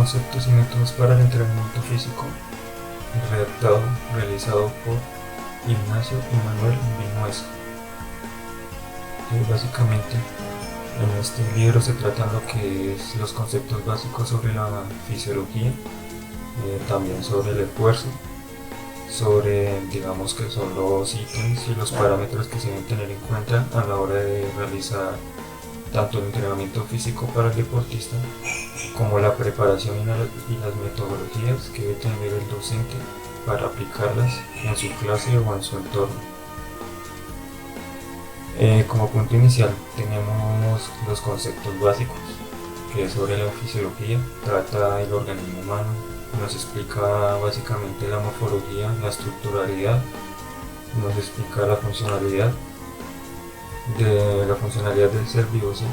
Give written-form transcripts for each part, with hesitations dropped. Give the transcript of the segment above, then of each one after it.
conceptos y métodos para el entrenamiento físico, redactado, realizado por Ignacio y Manuel Vinuesa. Básicamente, en este libro se tratan lo que es los conceptos básicos sobre la fisiología, también sobre el esfuerzo, sobre, digamos, que son los ítems y los parámetros que se deben tener en cuenta a la hora de realizar tanto el entrenamiento físico para el deportista como la preparación y las metodologías que debe tener el docente para aplicarlas en su clase o en su entorno. Como punto inicial tenemos los conceptos básicos, que es sobre la fisiología, trata el organismo humano, nos explica básicamente la morfología, la estructuralidad, nos explica la funcionalidad del ser vivo. ¿Sí?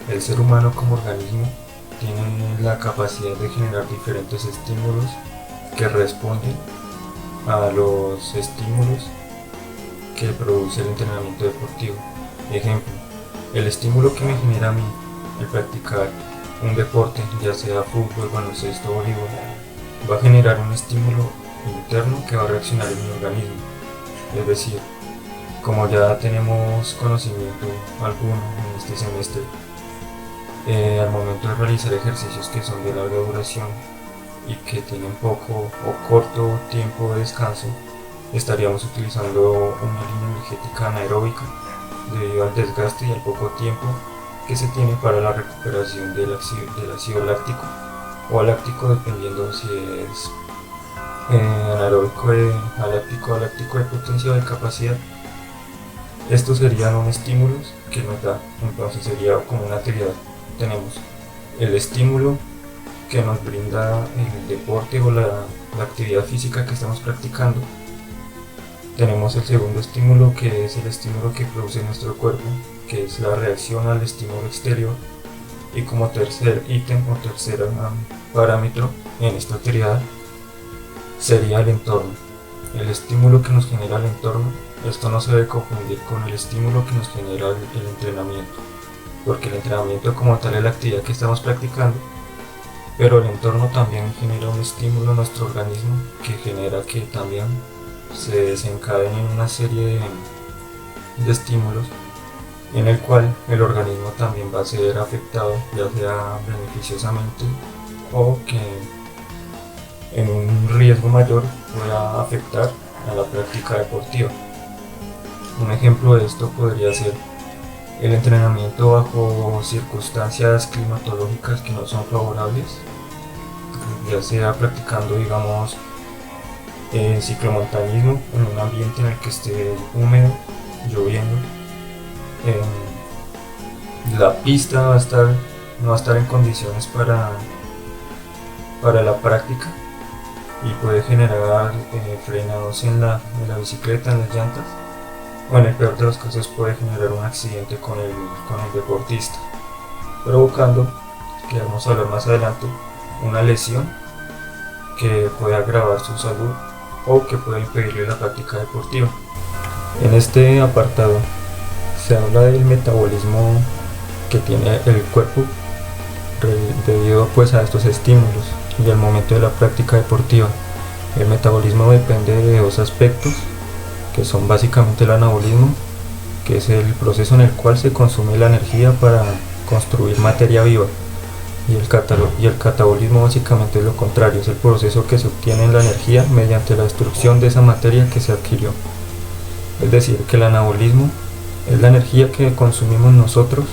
El ser humano como organismo tiene la capacidad de generar diferentes estímulos que responden a los estímulos que produce el entrenamiento deportivo. Ejemplo, el estímulo que me genera a mí el practicar un deporte, ya sea fútbol, baloncesto o voleibol, va a generar un estímulo interno que va a reaccionar en mi organismo. Es decir, como ya tenemos conocimiento alguno en este semestre, al momento de realizar ejercicios que son de larga duración y que tienen poco o corto tiempo de descanso, estaríamos utilizando una línea energética anaeróbica debido al desgaste y al poco tiempo que se tiene para la recuperación del ácido láctico o aláctico, dependiendo si es anaeróbico aláctico de potencia o de capacidad. Estos serían unos estímulos que nos da, entonces sería como una actividad. Tenemos el estímulo que nos brinda el deporte o la actividad física que estamos practicando. Tenemos el segundo estímulo, que es el estímulo que produce nuestro cuerpo, que es la reacción al estímulo exterior. Y como tercer ítem o tercer parámetro en esta actividad sería el entorno. El estímulo que nos genera el entorno, esto no se debe confundir con el estímulo que nos genera el entrenamiento, porque el entrenamiento como tal es la actividad que estamos practicando, pero el entorno también genera un estímulo a nuestro organismo que genera que también se desencadenen una serie de estímulos en el cual el organismo también va a ser afectado, ya sea beneficiosamente o que en un riesgo mayor pueda afectar a la práctica deportiva. Un ejemplo de esto podría ser el entrenamiento bajo circunstancias climatológicas que no son favorables, ya sea practicando, digamos, ciclomontañismo en un ambiente en el que esté húmedo, lloviendo. La pista no va a estar en condiciones para la práctica y puede generar frenados en la bicicleta, en las llantas, o en el peor de los casos puede generar un accidente con el deportista, provocando, que vamos a hablar más adelante, una lesión que puede agravar su salud o que puede impedirle la práctica deportiva. En este apartado se habla del metabolismo que tiene el cuerpo debido pues a estos estímulos y al momento de la práctica deportiva. El metabolismo depende de dos aspectos, que son básicamente el anabolismo, que es el proceso en el cual se consume la energía para construir materia viva, y el catabolismo básicamente es lo contrario, es el proceso que se obtiene la energía mediante la destrucción de esa materia que se adquirió. Es decir, que el anabolismo es la energía que consumimos nosotros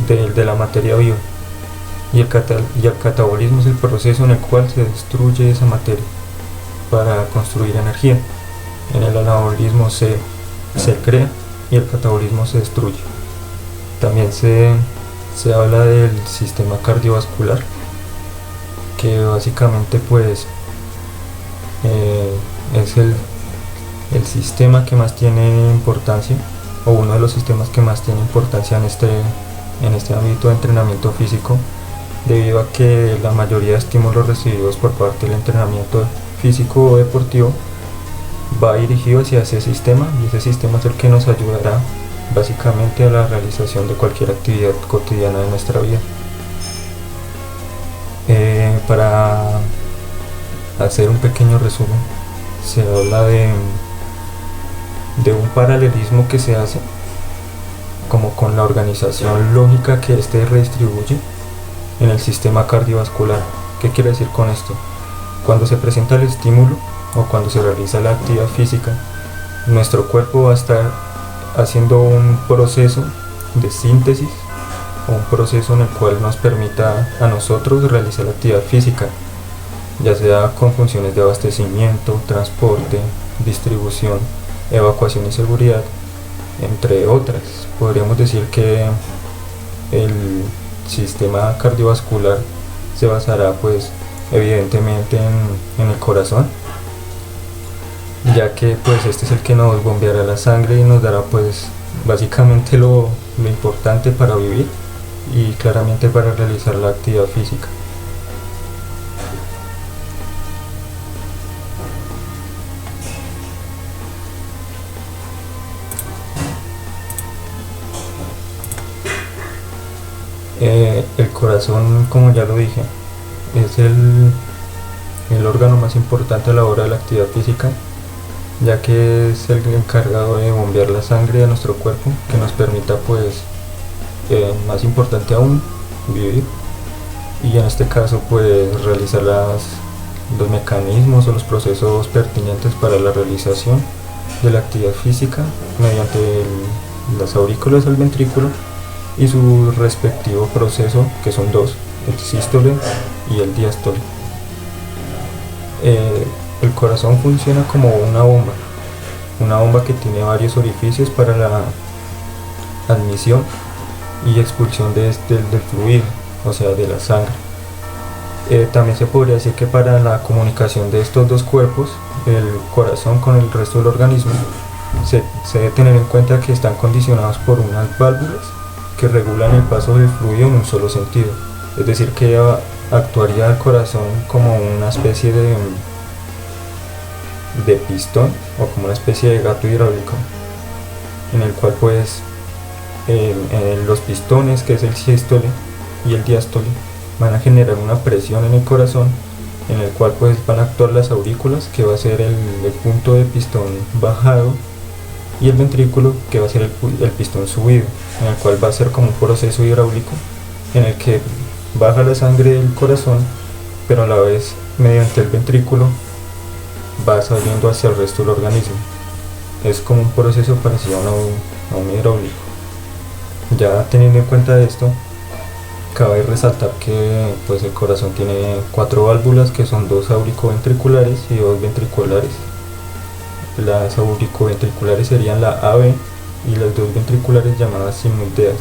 de la materia viva, y el catabolismo es el proceso en el cual se destruye esa materia para construir energía. En el anabolismo se crea y el catabolismo se destruye. También se habla del sistema cardiovascular, que básicamente pues es el sistema que más tiene importancia, o uno de los sistemas que más tiene importancia en este ámbito de entrenamiento físico, debido a que la mayoría de estímulos recibidos por parte del entrenamiento físico o deportivo va dirigido hacia ese sistema, y ese sistema es el que nos ayudará básicamente a la realización de cualquier actividad cotidiana de nuestra vida. Para hacer un pequeño resumen, se habla de un paralelismo que se hace como con la organización lógica que éste redistribuye en el sistema cardiovascular. ¿Qué quiere decir con esto? Cuando se presenta el estímulo o cuando se realiza la actividad física, nuestro cuerpo va a estar haciendo un proceso de síntesis o un proceso en el cual nos permita a nosotros realizar la actividad física, ya sea con funciones de abastecimiento, transporte, distribución, evacuación y seguridad, entre otras. Podríamos decir que el sistema cardiovascular se basará pues evidentemente en el corazón, ya que pues este es el que nos bombeará la sangre y nos dará pues básicamente lo importante para vivir y claramente para realizar la actividad física. El corazón, como ya lo dije, es el órgano más importante a la hora de la actividad física, ya que es el encargado de bombear la sangre a nuestro cuerpo, que nos permita pues, más importante aún, vivir, y en este caso pues realizar los mecanismos o los procesos pertinentes para la realización de la actividad física mediante las aurículas al ventrículo y su respectivo proceso, que son dos, el sístole y el diástole. El corazón funciona como una bomba que tiene varios orificios para la admisión y expulsión del fluido, o sea, de la sangre. También se podría decir que para la comunicación de estos dos cuerpos, el corazón con el resto del organismo, se debe tener en cuenta que están condicionados por unas válvulas que regulan el paso del fluido en un solo sentido. Es decir, que actuaría el corazón como una especie de pistón o como una especie de gato hidráulico, en el cual pues los pistones, que es el sístole y el diástole, van a generar una presión en el corazón, en el cual pues van a actuar las aurículas, que va a ser el punto de pistón bajado, y el ventrículo, que va a ser el pistón subido, en el cual va a ser como un proceso hidráulico en el que baja la sangre del corazón, pero a la vez mediante el ventrículo va saliendo hacia el resto del organismo. Es como un proceso parecido a un hidráulico. Ya teniendo en cuenta esto, cabe resaltar que pues el corazón tiene 4 válvulas, que son 2 auricoventriculares y 2 ventriculares. Las auricoventriculares serían la AV y las 2 ventriculares llamadas sinusoideas,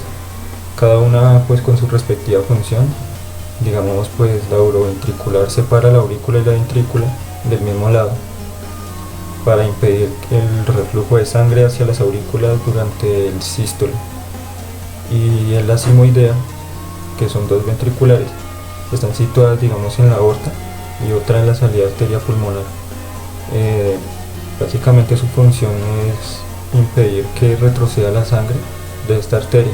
cada una pues con su respectiva función. Digamos pues la auroventricular separa la aurícula y la ventrícula del mismo lado para impedir el reflujo de sangre hacia las aurículas durante el sístole, y en la simoidea, que son 2 ventriculares, están situadas digamos en la aorta y otra en la salida arteria pulmonar. Básicamente su función es impedir que retroceda la sangre de esta arteria.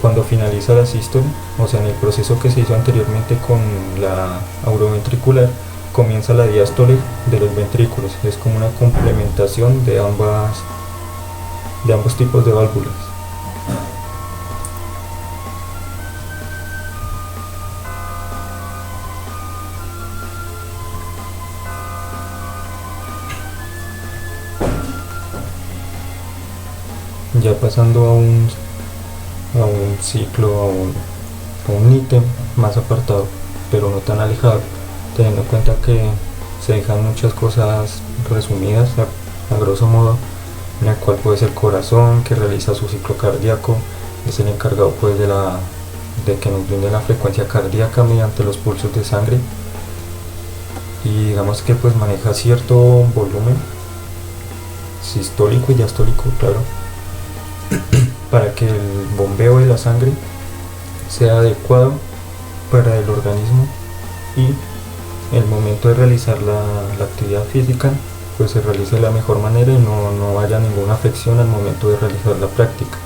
Cuando finaliza la sístole, o sea en el proceso que se hizo anteriormente con la auroventricular, comienza la diástole de los ventrículos. Es como una complementación de ambos tipos de válvulas. Ya pasando a un ciclo, a un ítem más apartado, pero no tan alejado, teniendo en cuenta que se dejan muchas cosas resumidas a grosso modo, en el cual pues el corazón, que realiza su ciclo cardíaco, es el encargado pues de que nos brinde la frecuencia cardíaca mediante los pulsos de sangre, y digamos que pues maneja cierto volumen sistólico y diastólico, claro, para que el bombeo de la sangre sea adecuado para el organismo y el momento de realizar la actividad física pues se realice de la mejor manera y no haya ninguna afección al momento de realizar la práctica.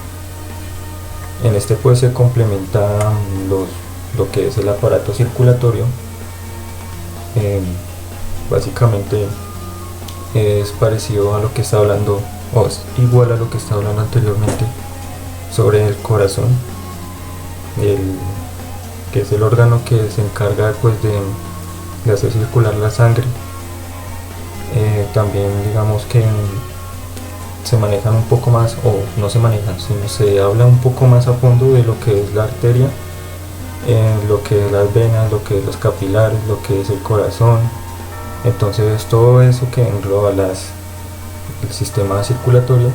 En este pues se complementan lo que es el aparato circulatorio, básicamente es parecido a lo que está hablando, o es igual a lo que está hablando anteriormente sobre el corazón, que es el órgano que se encarga pues de hacer circular la sangre. También digamos que se manejan un poco más, o no se manejan, sino se habla un poco más a fondo de lo que es la arteria, lo que es las venas, lo que es los capilares, lo que es el corazón. Entonces todo eso que engloba el sistema circulatorio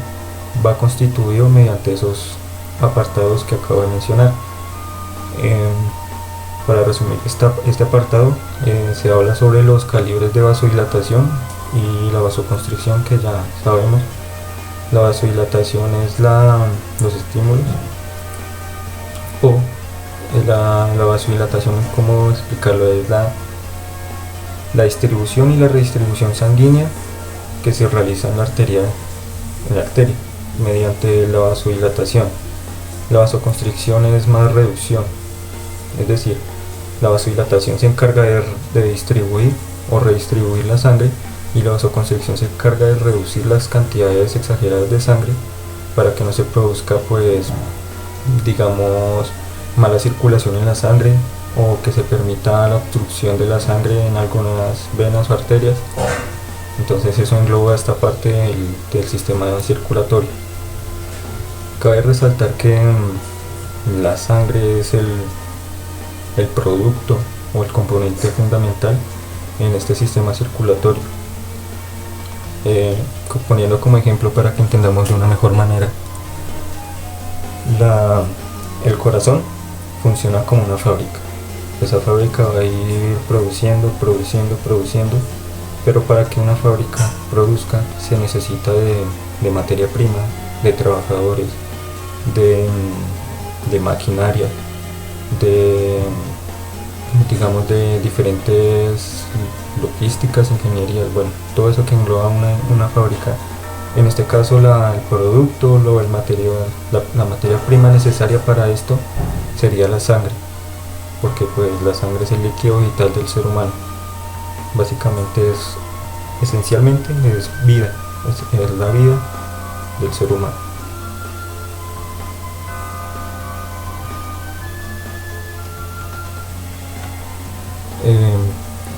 va constituido mediante esos apartados que acabo de mencionar. Para resumir este apartado, se habla sobre los calibres de vasodilatación y la vasoconstricción, que ya sabemos. La vasodilatación es los estímulos, o la vasodilatación, ¿cómo explicarlo? Es la distribución y la redistribución sanguínea que se realiza en la arteria mediante la vasodilatación. La vasoconstricción es más reducción, es decir, la vasodilatación se encarga de distribuir o redistribuir la sangre, y la vasoconstricción se encarga de reducir las cantidades exageradas de sangre para que no se produzca, pues, digamos, mala circulación en la sangre, o que se permita la obstrucción de la sangre en algunas venas o arterias. Entonces eso engloba esta parte del sistema circulatorio. Cabe resaltar que la sangre es el producto o el componente fundamental en este sistema circulatorio. Poniendo como ejemplo para que entendamos de una mejor manera, el corazón funciona como una fábrica. Esa fábrica va a ir produciendo, pero para que una fábrica produzca se necesita de materia prima, de trabajadores, de maquinaria, digamos, de diferentes logísticas, ingenierías, bueno, todo eso que engloba una fábrica. En este caso el producto o el material, la materia prima necesaria para esto sería la sangre, porque pues la sangre es el líquido vital del ser humano. Básicamente esencialmente es vida, es la vida del ser humano.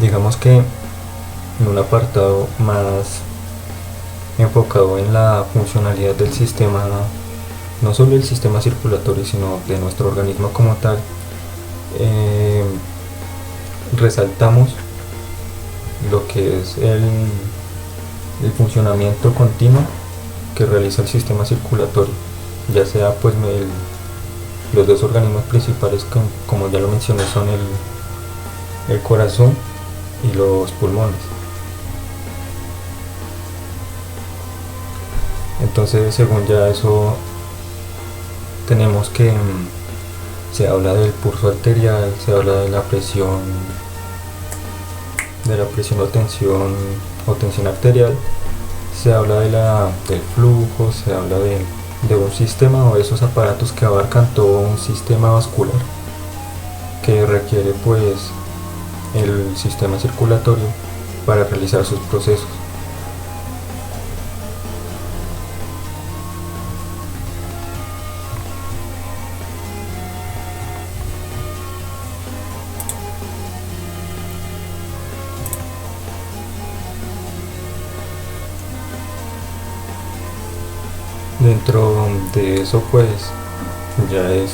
Digamos que en un apartado más enfocado en la funcionalidad del sistema, no solo el sistema circulatorio, sino de nuestro organismo como tal, resaltamos lo que es el funcionamiento continuo que realiza el sistema circulatorio, ya sea pues los dos organismos principales, como ya lo mencioné, son el corazón y los pulmones. Entonces, según ya eso, tenemos que se habla del pulso arterial, se habla de la presión o tensión arterial, se habla del flujo, se habla de un sistema o esos aparatos que abarcan todo un sistema vascular que requiere pues el sistema circulatorio para realizar sus procesos. Dentro de eso pues ya es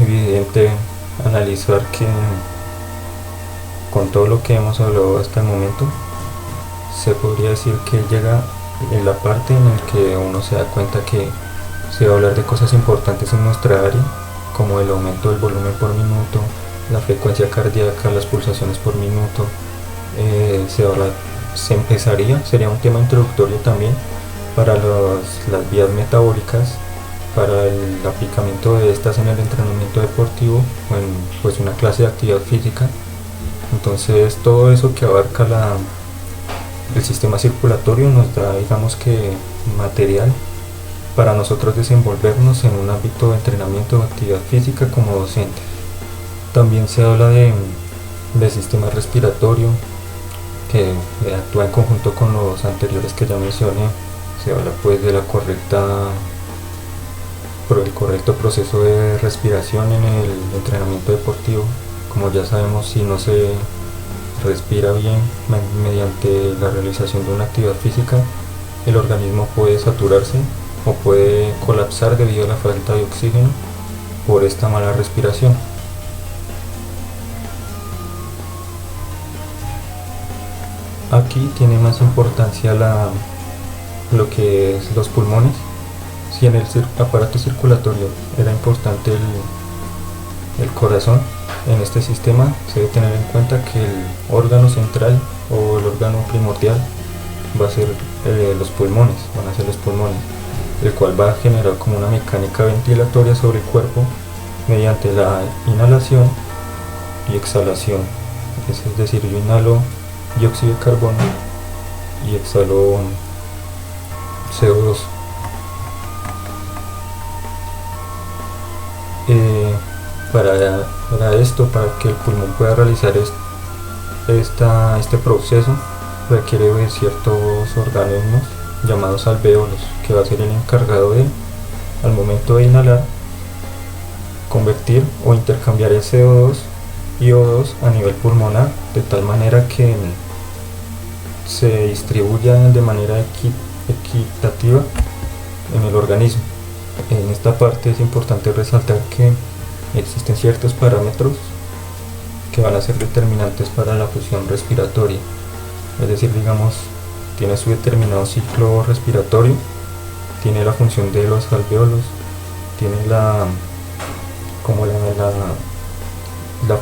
evidente analizar que con todo lo que hemos hablado hasta el momento, se podría decir que llega en la parte en la que uno se da cuenta que se va a hablar de cosas importantes en nuestra área, como el aumento del volumen por minuto, la frecuencia cardíaca, las pulsaciones por minuto. Sería un tema introductorio también para las vías metabólicas, para el aplicamiento de estas en el entrenamiento deportivo o en pues una clase de actividad física. Entonces todo eso que abarca el sistema circulatorio nos da, digamos que, material para nosotros desenvolvernos en un ámbito de entrenamiento de actividad física como docentes. También se habla del sistema respiratorio, que actúa en conjunto con los anteriores que ya mencioné. Se habla pues de el correcto proceso de respiración en el entrenamiento deportivo. Como ya sabemos, si no se respira bien mediante la realización de una actividad física, el organismo puede saturarse o puede colapsar debido a la falta de oxígeno por esta mala respiración. Aquí tiene más importancia lo que es los pulmones. Si en el aparato circulatorio era importante el corazón, en este sistema se debe tener en cuenta que el órgano central o el órgano primordial va a ser los pulmones, van a ser los pulmones, el cual va a generar como una mecánica ventilatoria sobre el cuerpo mediante la inhalación y exhalación. Es decir, yo inhalo dióxido de carbono y exhalo CO2. Para esto, para que el pulmón pueda realizar este proceso, requiere de ciertos organismos llamados alvéolos, que va a ser el encargado de, al momento de inhalar, convertir o intercambiar el CO2 y O2 a nivel pulmonar, de tal manera que se distribuya de manera equitativa en el organismo. En esta parte es importante resaltar que existen ciertos parámetros que van a ser determinantes para la función respiratoria. Es decir, digamos, tiene su determinado ciclo respiratorio, tiene la función de los alvéolos, tiene la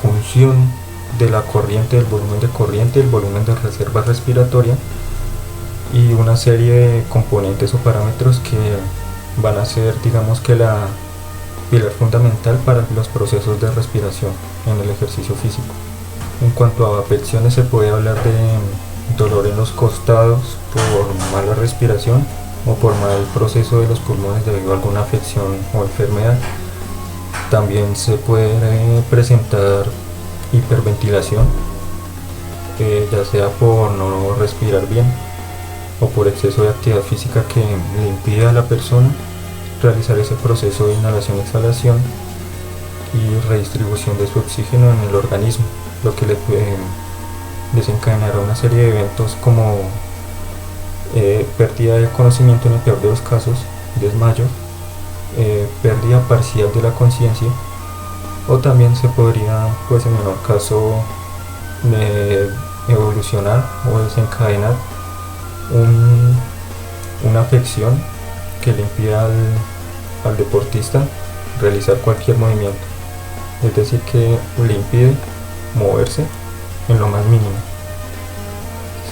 función de la corriente, del volumen de corriente, el volumen de reserva respiratoria y una serie de componentes o parámetros que van a ser, digamos, que la pilar fundamental para los procesos de respiración en el ejercicio físico. En cuanto a afecciones, se puede hablar de dolor en los costados por mala respiración o por mal proceso de los pulmones debido a alguna afección o enfermedad. También se puede presentar hiperventilación, ya sea por no respirar bien o por exceso de actividad física que le impide a la persona realizar ese proceso de inhalación y exhalación y redistribución de su oxígeno en el organismo, lo que le puede desencadenar una serie de eventos como pérdida de conocimiento en el peor de los casos, desmayo, pérdida parcial de la conciencia, o también se podría, pues en menor caso, evolucionar o desencadenar una afección que le impida al deportista realizar cualquier movimiento, es decir, que le impide moverse en lo más mínimo.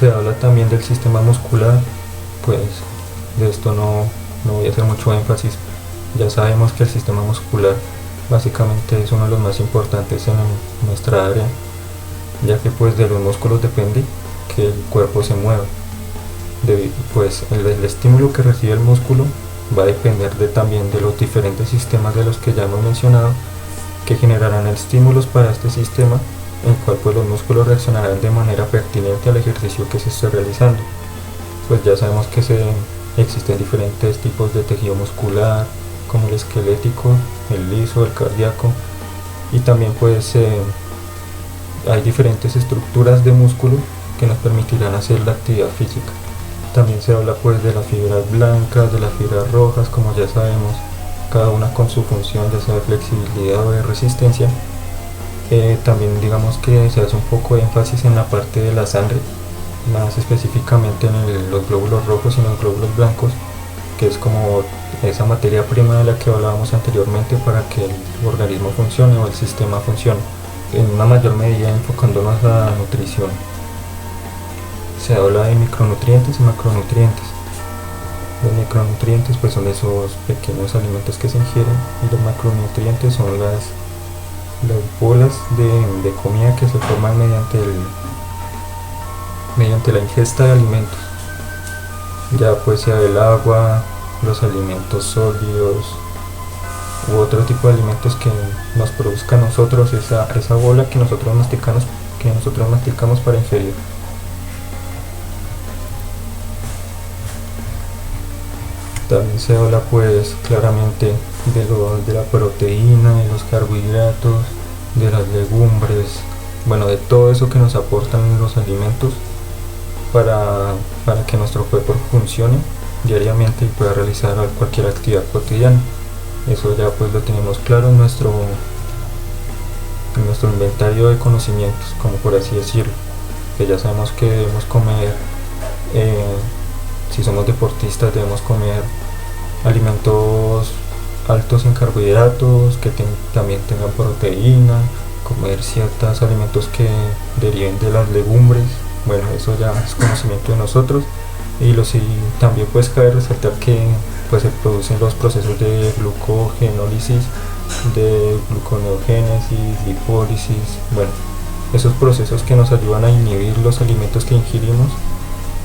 Se habla también del sistema muscular, pues de esto no voy a hacer mucho énfasis. Ya sabemos que el sistema muscular básicamente es uno de los más importantes en nuestra área, ya que pues de los músculos depende que el cuerpo se mueva. Pues el estímulo que recibe el músculo va a depender también de los diferentes sistemas de los que ya hemos mencionado, que generarán estímulos para este sistema, en el cual pues los músculos reaccionarán de manera pertinente al ejercicio que se esté realizando. Pues ya sabemos que existen diferentes tipos de tejido muscular, como el esquelético, el liso, el cardíaco, y también pues hay diferentes estructuras de músculo que nos permitirán hacer la actividad física. También se habla pues de las fibras blancas, de las fibras rojas, como ya sabemos, cada una con su función, ya sea de flexibilidad o de resistencia. También digamos que se hace un poco de énfasis en la parte de la sangre, más específicamente en los glóbulos rojos y en los glóbulos blancos, que es como esa materia prima de la que hablábamos anteriormente para que el organismo funcione o el sistema funcione, en una mayor medida enfocándonos a la nutrición. Se habla de micronutrientes y macronutrientes. Los micronutrientes pues son esos pequeños alimentos que se ingieren, y los macronutrientes son las bolas de comida que se forman mediante la ingesta de alimentos, ya pues sea el agua, los alimentos sólidos, u otro tipo de alimentos que nos produzca a nosotros esa bola que nosotros masticamos para ingerir. También se habla pues claramente de la proteína, de los carbohidratos, de las legumbres, bueno, de todo eso que nos aportan los alimentos para que nuestro cuerpo funcione diariamente y pueda realizar cualquier actividad cotidiana. Eso ya pues lo tenemos claro en nuestro inventario de conocimientos, como por así decirlo, que ya sabemos que debemos comer, si somos deportistas debemos comer alimentos altos en carbohidratos, que también tengan proteína, comer ciertos alimentos que deriven de las legumbres. Bueno, eso ya es conocimiento de nosotros. Y también pues cabe resaltar que pues se producen los procesos de glucogenólisis, de gluconeogénesis, lipólisis, bueno, esos procesos que nos ayudan a inhibir los alimentos que ingerimos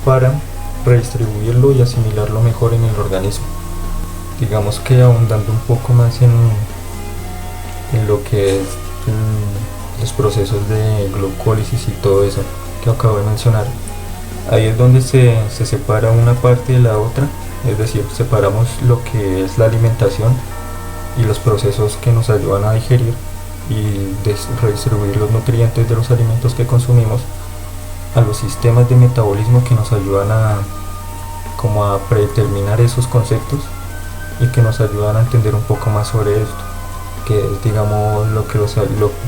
para redistribuirlo y asimilarlo mejor en el organismo. Digamos que ahondando un poco más en lo que es los procesos de glucólisis y todo eso que acabo de mencionar, ahí es donde se separa una parte de la otra, es decir, separamos lo que es la alimentación y los procesos que nos ayudan a digerir y redistribuir los nutrientes de los alimentos que consumimos a los sistemas de metabolismo que nos ayudan a predeterminar esos conceptos y que nos ayudan a entender un poco más sobre esto, que es, digamos, de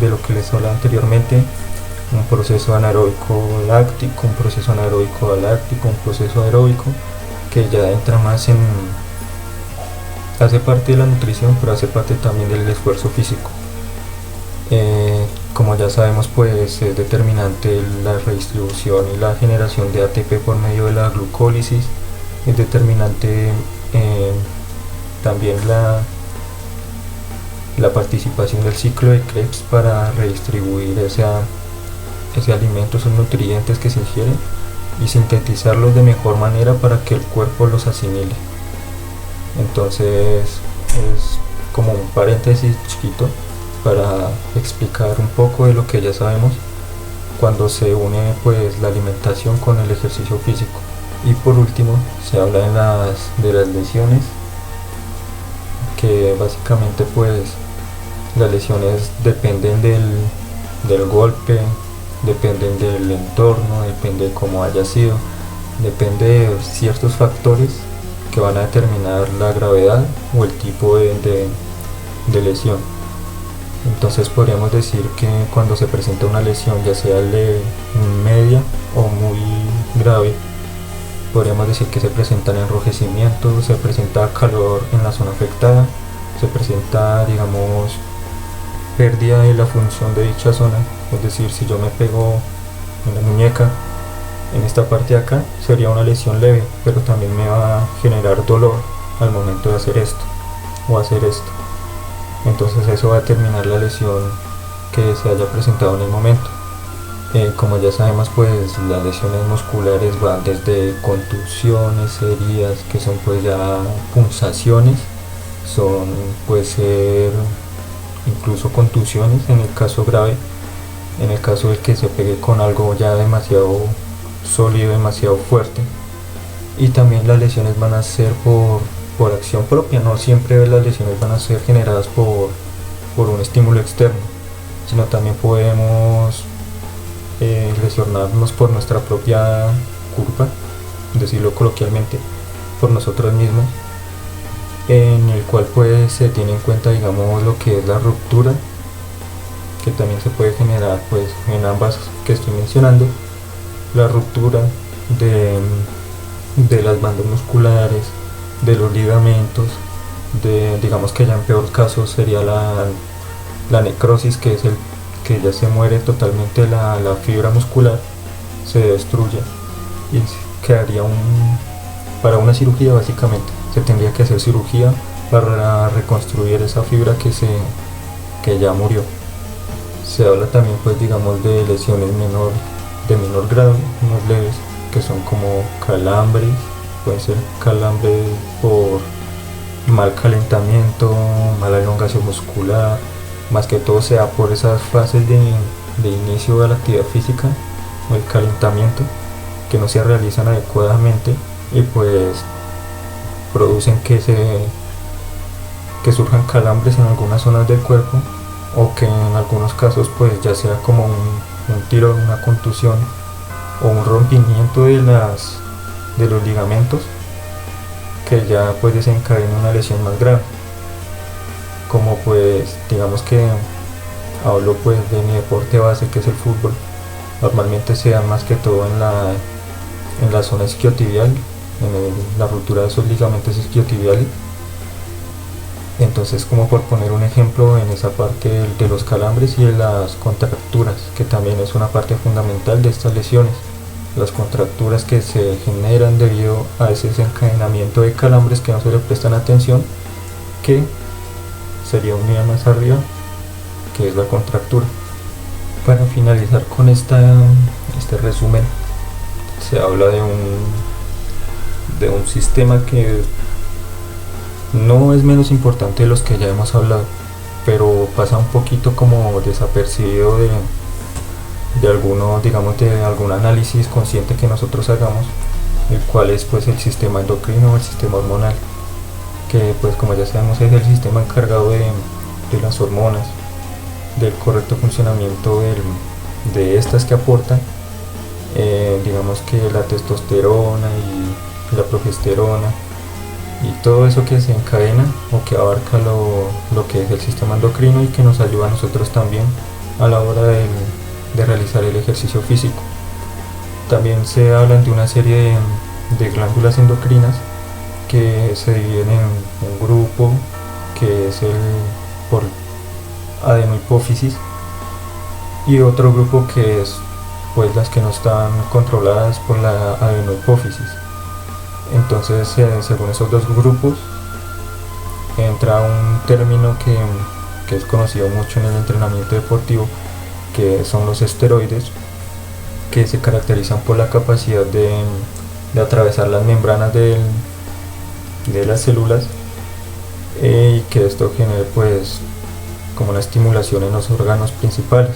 lo que les hablaba anteriormente: un proceso anaeróbico láctico, un proceso anaeróbico galáctico, un proceso aeróbico, que ya entra más hace parte de la nutrición, pero hace parte también del esfuerzo físico. Como ya sabemos, pues es determinante la redistribución y la generación de ATP por medio de la glucólisis, es determinante también la participación del ciclo de Krebs para redistribuir ese alimento, esos nutrientes que se ingieren, y sintetizarlos de mejor manera para que el cuerpo los asimile. Entonces es como un paréntesis chiquito para explicar un poco de lo que ya sabemos cuando se une pues la alimentación con el ejercicio físico. Y por último se habla de las lesiones, que básicamente pues las lesiones dependen del golpe, dependen del entorno, depende de cómo haya sido, depende de ciertos factores que van a determinar la gravedad o el tipo de lesión. Entonces podríamos decir que cuando se presenta una lesión, ya sea leve, media o muy grave, podríamos decir que se presentan enrojecimientos, se presenta calor en la zona afectada, se presenta, digamos, pérdida de la función de dicha zona. Es decir, si yo me pego en la muñeca, en esta parte de acá, sería una lesión leve, pero también me va a generar dolor al momento de hacer esto o hacer esto. Entonces eso va a determinar la lesión que se haya presentado en el momento. Como ya sabemos, pues las lesiones musculares van desde contusiones, heridas, que son pues ya punzaciones, puede ser incluso contusiones en el caso grave, en el caso del que se pegue con algo ya demasiado sólido, demasiado fuerte. Y también las lesiones van a ser por acción propia, no siempre las lesiones van a ser generadas por un estímulo externo, sino también podemos lesionarnos por nuestra propia culpa, decirlo coloquialmente, por nosotros mismos, en el cual pues se tiene en cuenta, digamos, lo que es la ruptura, que también se puede generar pues en ambas que estoy mencionando, la ruptura de las bandas musculares, de los ligamentos, digamos que ya en peor caso sería la necrosis, que es el que ya se muere totalmente la fibra muscular, se destruye y quedaría para una cirugía. Básicamente se tendría que hacer cirugía para reconstruir esa fibra que ya murió. Se habla también pues, digamos, de lesiones de menor grado, más leves, que son como calambres, pueden ser calambres mal calentamiento, mala elongación muscular, más que todo se da por esas fases de inicio de la actividad física o el calentamiento que no se realizan adecuadamente y pues producen que surjan calambres en algunas zonas del cuerpo o que en algunos casos pues ya sea como un tiro, una contusión o un rompimiento de los ligamentos que ya pues desencadena una lesión más grave, como pues digamos que hablo pues de mi deporte base que es el fútbol. Normalmente se da más que todo en la zona isquiotibial, la ruptura de esos ligamentos isquiotibiales. Entonces, como por poner un ejemplo, en esa parte de los calambres y de las contracturas, que también es una parte fundamental de estas lesiones. Las contracturas que se generan debido a ese desencadenamiento de calambres que no se le prestan atención, que sería un nivel más arriba, que es la contractura. Para finalizar con este resumen, se habla de un sistema que no es menos importante de los que ya hemos hablado, pero pasa un poquito como desapercibido de alguno, digamos, de algún análisis consciente que nosotros hagamos, el cual es pues el sistema endocrino o el sistema hormonal, que pues como ya sabemos es el sistema encargado de las hormonas, del correcto funcionamiento de estas que aportan, digamos que la testosterona y la progesterona y todo eso que se encadena o que abarca lo que es el sistema endocrino y que nos ayuda a nosotros también a la hora de realizar el ejercicio físico. También se hablan de una serie de glándulas endocrinas que se dividen en un grupo que es el por adenohipófisis y otro grupo que es pues las que no están controladas por la adenohipófisis. Entonces, según esos dos grupos, entra un término que es conocido mucho en el entrenamiento deportivo, que son los esteroides, que se caracterizan por la capacidad de atravesar las membranas de las células y que esto genere pues como una estimulación en los órganos principales.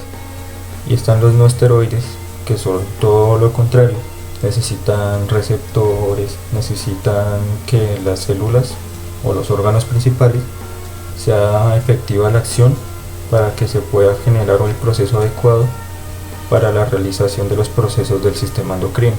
Y están los no esteroides, que son todo lo contrario, necesitan receptores, necesitan que las células o los órganos principales sea efectiva la acción para que se pueda generar el proceso adecuado para la realización de los procesos del sistema endocrino.